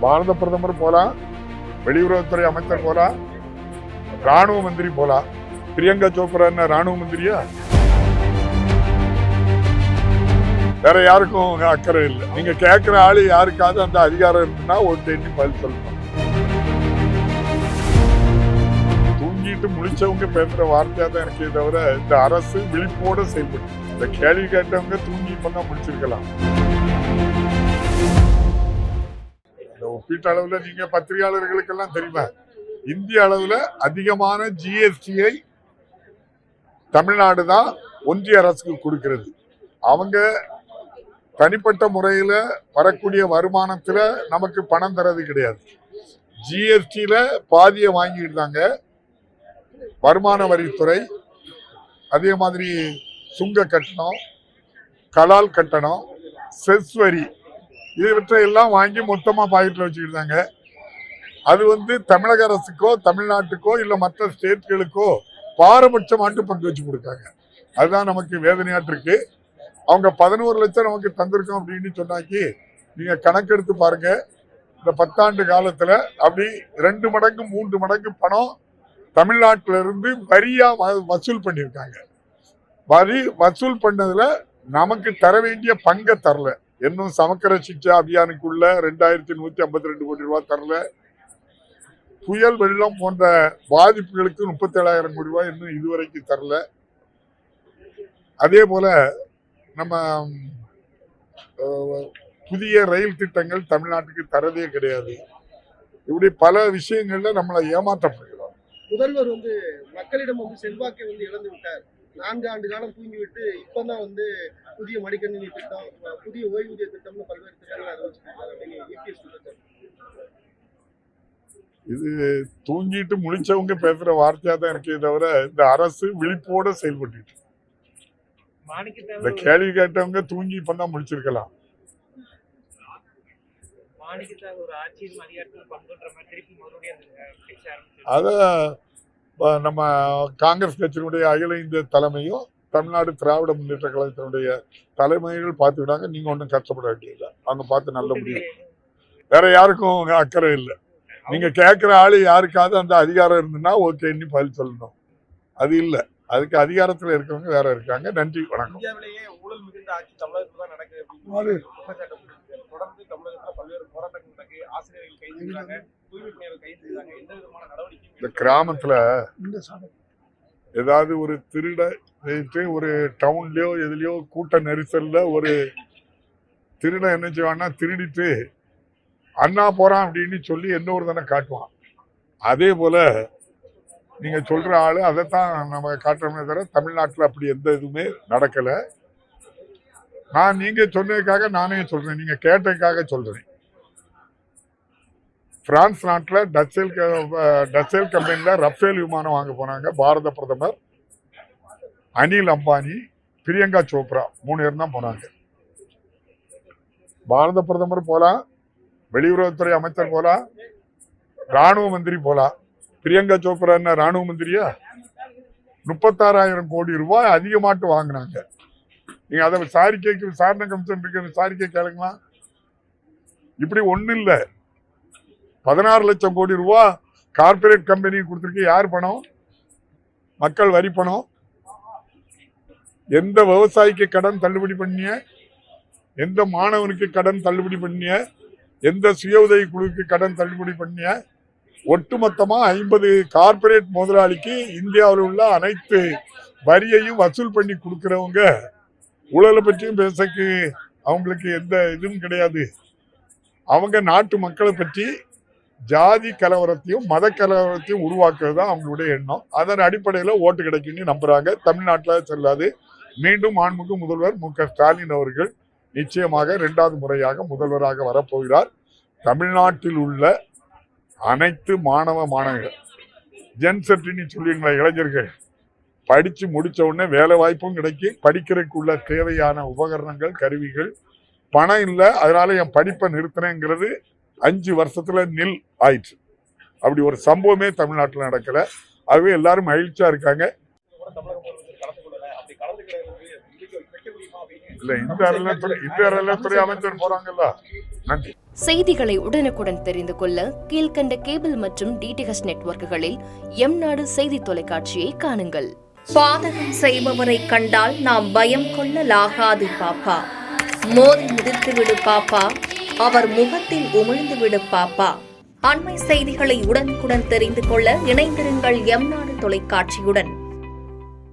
பாரத பிரதமர் போலாம், வெளியுறவுத்துறை அமைச்சர் போலாம், ராணுவ மந்திரி போலாம். பிரியங்கா சோப்ரா என்ன ராணுவ மந்திரியா? வேற யாருக்கும் அக்கறை இல்லை. நீங்க கேட்கிற ஆளு யாருக்காவது அந்த அதிகாரம் இருக்குன்னா ஓட்டு எண்ணி பதில் சொல்லணும். தூங்கிட்டு முழிச்சவங்க பேசுற வார்த்தையா தான் இருக்கே தவிர இந்த அரசு விழிப்போட செயல்படும். இந்த கேள்வி கேட்டவங்க தூங்கி பண்ணா முடிச்சிருக்கலாம். இந்த ஒப்பீட்டு அளவுல நீங்க பத்திரிகையாளர்களுக்கெல்லாம் தெரியுமா, இந்திய அளவுல அதிகமான ஜிஎஸ்டியை தமிழ்நாடு தான் ஒன்றிய அரசுக்கு கொடுக்கிறது. அவங்க தனிப்பட்ட முறையில வரக்கூடிய வருமானத்துல நமக்கு பணம் தரது கிடையாது. ஜிஎஸ்டியில பாதியை வாங்கிட்டாங்க வருமான வரித்துறை. அதே மாதிரி சுங்க கட்டணம், கலால் கட்டணம், செஸ் வரி, இவற்றையெல்லாம் வாங்கி மொத்தமா பாக்கெட்ல வச்சுக்கிட்டாங்க. அது தமிழக அரசுக்கோ தமிழ்நாட்டுக்கோ இல்ல மற்ற ஸ்டேட்களுக்கோ பாரபட்ச மாட்டு பங்கு வச்சு கொடுக்காங்க. அதுதான் நமக்கு வேதனையாட்டு இருக்கு. அவங்க 11 லட்சம் நமக்கு தந்திருக்கோம் அப்படின்னு சொன்னாக்கி நீங்க கணக்கெடுத்து பாருங்க. இந்த 10 ஆண்டு காலத்துல அப்படி 2 மடங்கு 3 மடங்கு பணம் தமிழ்நாட்டில இருந்து வரியா வசூல் பண்ணியிருக்காங்க. வரி வசூல் பண்ணதுல நமக்கு தர வேண்டிய பங்கை தரல. இன்னும் சமக்கர சிக்ஷா அபியானுக்குள்ள 2152 கோடி ரூபாய் தரல. புயல் வெள்ளம் போன்ற பாதிப்புகளுக்கு 37,000 கோடி ரூபாய் இன்னும் இதுவரைக்கும் தரல. அதே போல நம்ம புதிய ரயில் திட்டங்கள் தமிழ்நாட்டுக்கு தரதே கிடையாது. இப்படி பல விஷயங்கள்ல நம்மளை ஏமாற்றப்படுகிறோம். முதல்வர் மக்களிடம் செல்வாக்கை இழந்து விட்டார். 4 ஆண்டு காலம் தூங்கிவிட்டு இப்பதான் புதிய மடிக்கணினி திட்டம், புதிய ஓய்வூதிய திட்டம்னு பல்வேறு திட்டங்கள் அறிவிச்சிருக்காங்க. இது தூங்கிட்டு முழிச்சவங்க பேசுற வார்த்தையா தான் இருக்கே தவிர இந்த அரசு விழிப்போட செயல்பட்டு. இந்த கேள்வி கேட்டவங்க தூங்கி இப்பதான் முடிச்சிருக்கலாம். அத நம்ம காங்கிரஸ் கட்சியினுடைய அகில இந்திய தலைமையும் தமிழ்நாடு திராவிட முன்னேற்ற கழகத்தினுடைய தலைமைகள் பார்த்துக்கிட்டாங்க. நீங்க ஒன்றும் கஷ்டப்பட வேண்டியதில்லை. அவங்க பார்த்து நல்ல முடியும். வேற யாருக்கும் அக்கறை இல்லை. நீங்க கேட்கிற ஆளு யாருக்காவது அந்த அதிகாரம் இருந்துன்னா ஓகே எண்ணி பதில் சொல்லணும். அது இல்லை. அதுக்கு அதிகாரத்துல இருக்கவங்க வேற இருக்காங்க. நன்றி, வணக்கம். இந்தியாவிலேயே ஊழல் மிகுந்த ஆட்சி தமிழகத்துல தான் நடக்குது அப்படின்னு தொடர்ந்து தமிழகத்துல பல்வேறு போராட்டங்கள் நடக்கு. ஆசிரியர்கள் கைது செய்யறாங்க, தூய்மை பணியாளர்கள் கைது செய்யறாங்க. எந்த விதமான நடவடிக்கை இந்த கிராமத்துல ஏதாவது ஒரு திருட ஒரு டவுன்லயோ எதுலயோ கூட்ட நெரிசல்ல ஒரு திருட என்ன செய்வான்னா திருடிட்டு அண்ணா போறான் அப்படின்னு சொல்லி இன்னொரு தானே காட்டுவான். அதே போல நீங்க சொல்ற ஆளு அதைத்தான் நம்ம காட்டுறோமே தவிர தமிழ்நாட்டில் அப்படி எந்த இதுவுமே நடக்கல. நான் நீங்க சொன்னதுக்காக நானே சொல்றேன், நீங்க கேட்டதுக்காக சொல்றேன். பிரான்ஸ் நாட்டில் டசேல் கம்பெனில ரஃபேல் விமானம் வாங்க போனாங்க பாரத பிரதமர், அனில் அம்பானி, பிரியங்கா சோப்ரா 3 பேர் தான் போனாங்க. பாரத பிரதமர் போலாம், வெளியுறவுத்துறை அமைச்சர் போலாம், ராணுவ மந்திரி போலாம். பிரியங்கா சோப்ரா என்ன ராணுவ மந்திரியா? 36,000 கோடி ரூபாய் அதிகமாட்டு வாங்கினாங்க. நீங்க அதை விசாரணை கமிஷன் இருக்கு, விசாரிக்கை கேளுங்களா. இப்படி ஒண்ணு இல்ல, 16 லட்சம் கோடி ரூபாய் கார்பரேட் கம்பெனி கொடுத்திருக்கு. யார் பணம்? மக்கள் வரி பணம். எந்த விவசாயிக்கு கடன் தள்ளுபடி பண்ணிய, எந்த மாணவனுக்கு கடன் தள்ளுபடி பண்ணிய, எந்த சுய உதவி குழுவுக்கு கடன் தள்ளுபடி பண்ணிய, ஒட்டுமொத்தமா 50 கார்பரேட் முதலாளிக்கு இந்தியாவில் உள்ள அனைத்து வரியையும் வசூல் பண்ணி கொடுக்கிறவங்க ஊழலை பற்றியும் பேசக்கு அவங்களுக்கு எந்த இதுவும் கிடையாது. அவங்க நாட்டு மக்களை பற்றி ஜாதி கலவரத்தையும் மத கலவரத்தையும் உருவாக்குறது தான் அவங்களுடைய எண்ணம். அதன் அடிப்படையில் ஓட்டு கிடைக்குன்னு நம்புறாங்க. தமிழ்நாட்டில் செல்லாது. மீண்டும் மாண்புமிகு முதல்வர் மு.க. ஸ்டாலின் அவர்கள் நிச்சயமாக 2வது முறையாக முதல்வராக வரப்போகிறார். தமிழ்நாட்டில் உள்ள அனைத்து மாணவர்கள் ஜென்செட்னு சொல்லுவீங்களா, இளைஞர்கள் படிச்சு முடிச்ச உடனே வேலை வாய்ப்பும் கிடைக்கும். படிக்கிறதுக்குள்ள தேவையான உபகரணங்கள், கருவிகள், பணம் இல்லை, அதனால என் படிப்பை நிறுத்தினேங்கிறது 5 வருஷத்துல நில் ஆயிடுச்சு. அப்படி ஒரு சம்பவமே தமிழ்நாட்டில் நடக்கல. ஆகவே எல்லாரும் மகிழ்ச்சியா இருக்காங்க. இல்ல இந்த அறநிலையத்துறை அமைச்சர் போறாங்கல்ல. நன்றி. செய்திகளை உடனுக்குடன் தெரிந்து கொள்ள கீழ்க்கண்ட கேபிள் மற்றும் டிடிஎச் நெட்வொர்க்குகளில் எம்நாடு செய்தி தொலைக்காட்சியை காணுங்கள். பாதகம் செய்பவரை கண்டால் நாம் பயம் கொள்ளலாகாது பாப்பா. மோதி மிதித்து விடு பாப்பா, அவர் முகத்தில் உமிழ்ந்து விடு பாப்பா. அண்மை செய்திகளை உடனுக்குடன் தெரிந்து கொள்ள இணைந்திருங்கள் எம்நாடு தொலைக்காட்சியுடன்.